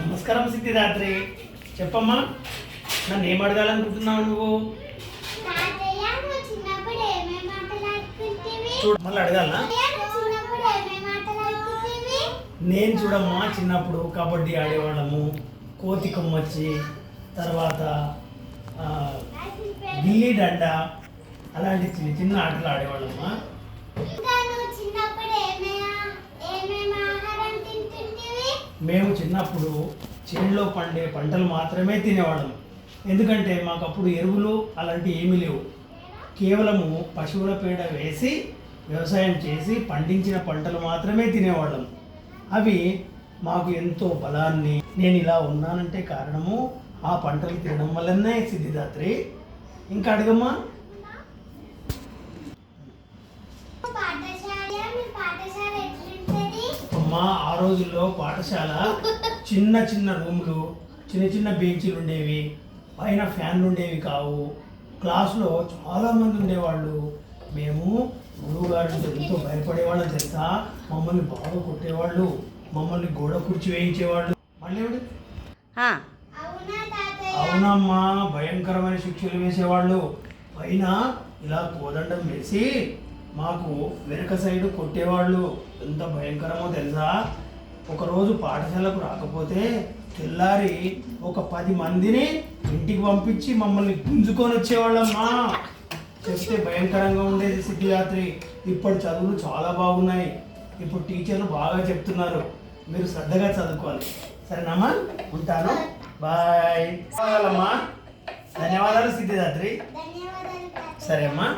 నమస్కారం సిద్ధిదాత్రి, చెప్పమ్మా. నన్ను ఏం అడగాలనుకుంటున్నావు నువ్వు? మళ్ళీ అడగాలనా? నేను చూడమ్మా, చిన్నప్పుడు కబడ్డీ ఆడేవాళ్ళము, కోతి కొమ్మచ్చి, తర్వాత గిల్లీ డండ, అలాంటి చిన్న చిన్న ఆటలు ఆడేవాళ్ళమ్మా. మేము చిన్నప్పుడు చేనులో పండే పంటలు మాత్రమే తినేవాళ్ళం. ఎందుకంటే మాకు అప్పుడు ఎరువులు అలాంటివి ఏమీ లేవు. కేవలము పశువుల పేడ వేసి వ్యవసాయం చేసి పండించిన పంటలు మాత్రమే తినేవాళ్ళం. అవి మాకు ఎంతో బలాన్ని, నేను ఇలా ఉన్నానంటే కారణము ఆ పంటలు తినడం వల్లనే సిద్ధిదాత్రి. ఇంకా అడగమ్మా. అమ్మా, ఆ రోజుల్లో పాఠశాల చిన్న చిన్న రూములు, చిన్న చిన్న బెంచీలు ఉండేవి, పైన ఫ్యాన్లు ఉండేవి కావు. క్లాస్లో చాలామంది ఉండేవాళ్ళు. మేము గురువు గారు ఎంతో భయపడేవాళ్ళం తెలుసా. మమ్మల్ని బాగా కొట్టేవాళ్ళు, మమ్మల్ని గోడ కుర్చీ వేయించేవాళ్ళు. మళ్ళీ అవునమ్మా, భయంకరమైన శిక్షలు వేసేవాళ్ళు. పైన ఇలా కోదండం వేసి మాకు వెనక సైడు కొట్టేవాళ్ళు. ఎంత భయంకరమో తెలుసా. ఒకరోజు పాఠశాలకు రాకపోతే తెల్లారి ఒక 10 మందిని ఇంటికి పంపించి మమ్మల్ని గుంజుకొని వచ్చేవాళ్ళమ్మా. చెప్తే భయంకరంగా ఉండేది సిద్ధిదాత్రి. ఇప్పుడు చదువులు చాలా బాగున్నాయి. ఇప్పుడు టీచర్లు బాగా చెప్తున్నారు. మీరు శ్రద్ధగా చదువుకోవాలి. సరేనమ్మా, ఉంటాను. బాయ్. ధన్యవాదాలమ్మా. ధన్యవాదాలు సిద్ధిదాత్రి. సరే అమ్మా.